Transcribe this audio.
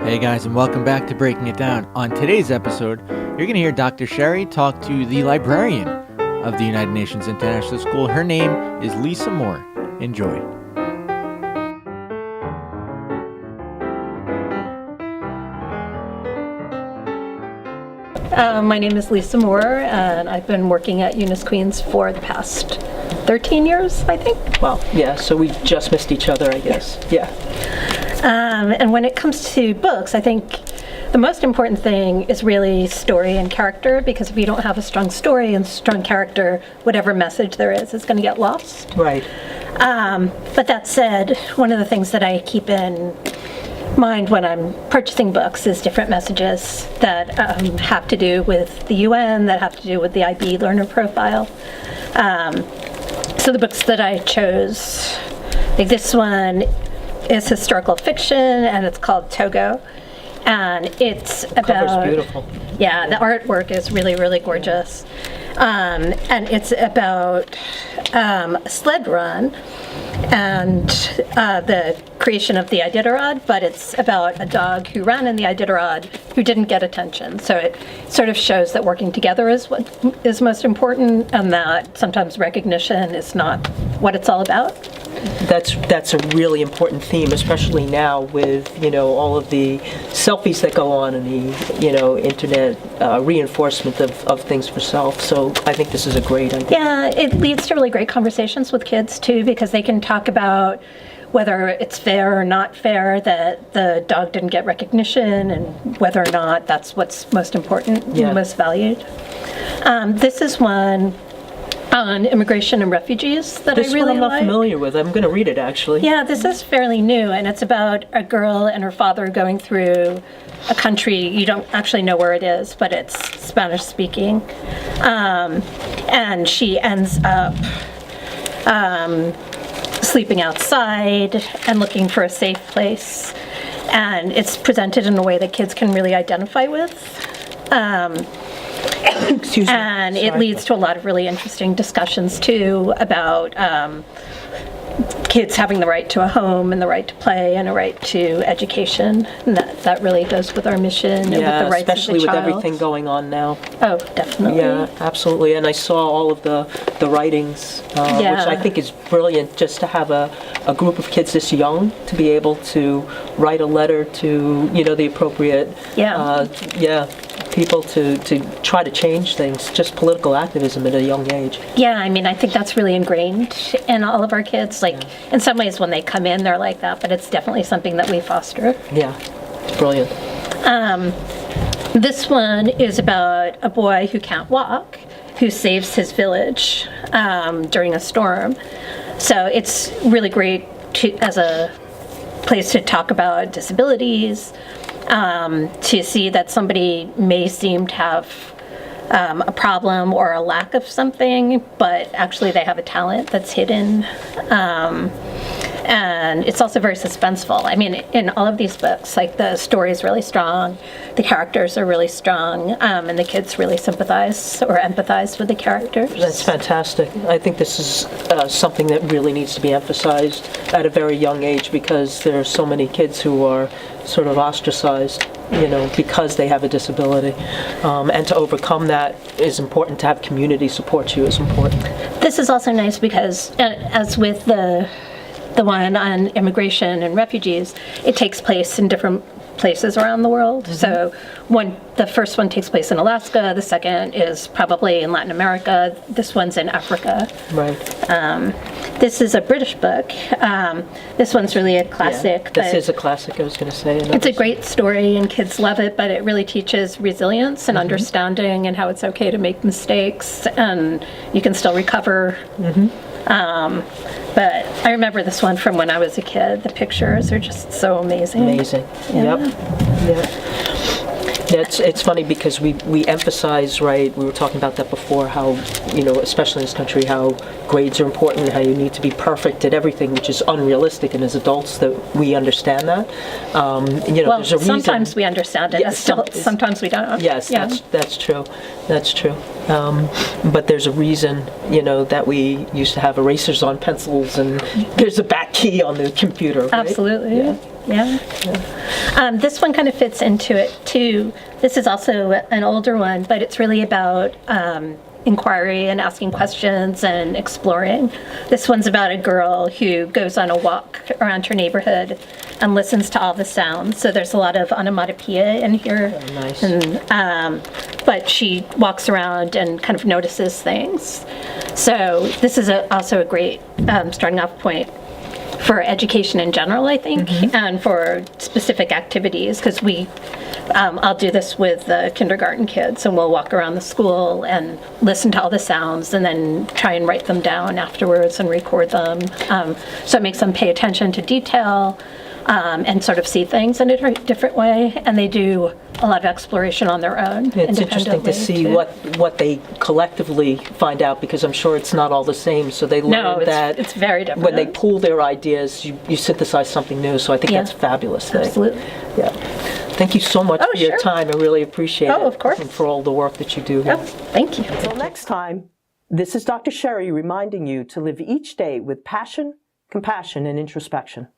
Hey guys, and welcome back to Breaking It Down. On today's episode, you're going to hear Dr. Sherry talk to the librarian of the United Nations International School. Her name is Lisa Moore. Enjoy. My name is Lisa Moore, and I've been working at UNIS Queens for the past 13 years, I think. Well, yeah, so we just missed each other, I guess. Yeah. And when it comes to books, I think the most important thing is really story and character, because if you don't have a strong story and strong character, whatever message there is going to get lost. Right. But that said, one of the things that I keep in mind when I'm purchasing books is different messages that have to do with the UN, that have to do with the IB learner profile. So the books that I chose, like this one is historical fiction, and it's called Togo. And it's about... Cover's beautiful. Yeah, the artwork is really, really gorgeous. And it's about a sled run and the creation of the Iditarod, but it's about a dog who ran in the Iditarod who didn't get attention. So it sort of shows that working together is what is most important, and that sometimes recognition is not what it's all about. That's a really important theme, especially now with, all of the selfies that go on and the, internet reinforcement of things for self. So I think this is a great idea. Yeah, it leads to really great conversations with kids, too, because they can talk about whether it's fair or not fair that the dog didn't get recognition, and whether or not that's what's most important and most valued. This is one on immigration and refugees that I really like. This one I'm not familiar with. I'm going to read it, actually. Yeah, this is fairly new, and it's about a girl and her father going through a country. You don't actually know where it is, but it's Spanish-speaking. And she ends up sleeping outside and looking for a safe place. And it's presented in a way that kids can really identify with. Excuse me. And it leads to a lot of really interesting discussions, too, about kids having the right to a home and the right to play and a right to education. And that really goes with our mission and with the rights of the child. Especially with everything going on now. Oh, definitely. Yeah, absolutely. And I saw all of the writings, which I think is brilliant, just to have a group of kids this young to be able to write a letter to, the appropriate people to try to change things, just political activism at a young age. Yeah, I mean, I think that's really ingrained in all of our kids. Like, in some ways, when they come in, they're like that, but it's definitely something that we foster. Yeah, it's brilliant. This one is about a boy who can't walk, who saves his village during a storm. So it's really great as a place to talk about disabilities, to see that somebody may seem to have a problem or a lack of something, but actually they have a talent that's hidden. And it's also very suspenseful. I mean, in all of these books, like, the story is really strong, the characters are really strong, and the kids really sympathize or empathize with the characters. That's fantastic. I think this is something that really needs to be emphasized at a very young age, because there are so many kids who are sort of ostracized, because they have a disability. And to overcome that is important. To have community support you is important. This is also nice because, as with the one on immigration and refugees, it takes place in different places around the world. Mm-hmm. So the first one takes place in Alaska, the second is probably in Latin America, this one's in Africa. Right. This is a British book. This one's really a classic. Yeah, this is a classic, I was going to say. It's a great story and kids love it, but it really teaches resilience and understanding and how it's okay to make mistakes and you can still recover. Mm-hmm. But I remember this one from when I was a kid. The pictures are just so amazing. Amazing. Yeah. Yep. Yeah. It's funny because we emphasize, right, we were talking about that before, how, especially in this country, how grades are important, how you need to be perfect at everything, which is unrealistic, and as adults that we understand that. Well, there's a reason. Sometimes we understand it, as adults, sometimes we don't. Yes, yeah. That's true. That's true. But there's a reason, that we used to have erasers on pencils and there's a back key on the computer, right? Absolutely. Yeah. This one kind of fits into it too. This is also an older one, but it's really about inquiry and asking questions and exploring. This one's about a girl who goes on a walk around her neighborhood and listens to all the sounds. So there's a lot of onomatopoeia in here. Oh, nice. And, but she walks around and kind of notices things. So this is also a great starting off point for education in general, I think, and for specific activities, because I'll do this with the kindergarten kids, and we'll walk around the school and listen to all the sounds and then try and write them down afterwards and record them. So it makes them pay attention to detail and sort of see things in a different way, and they do a lot of exploration on their own. It's interesting to see too. what they collectively find out, because I'm sure it's not all the same. So they learn that it's very different. when they pool their ideas, you synthesize something new. So I think that's a fabulous thing. Absolutely. Yeah. Thank you so much for your time. I really appreciate it. Oh, of course. And for all the work that you do here. Oh, thank you. Until next time, this is Dr. Sherry reminding you to live each day with passion, compassion, and introspection.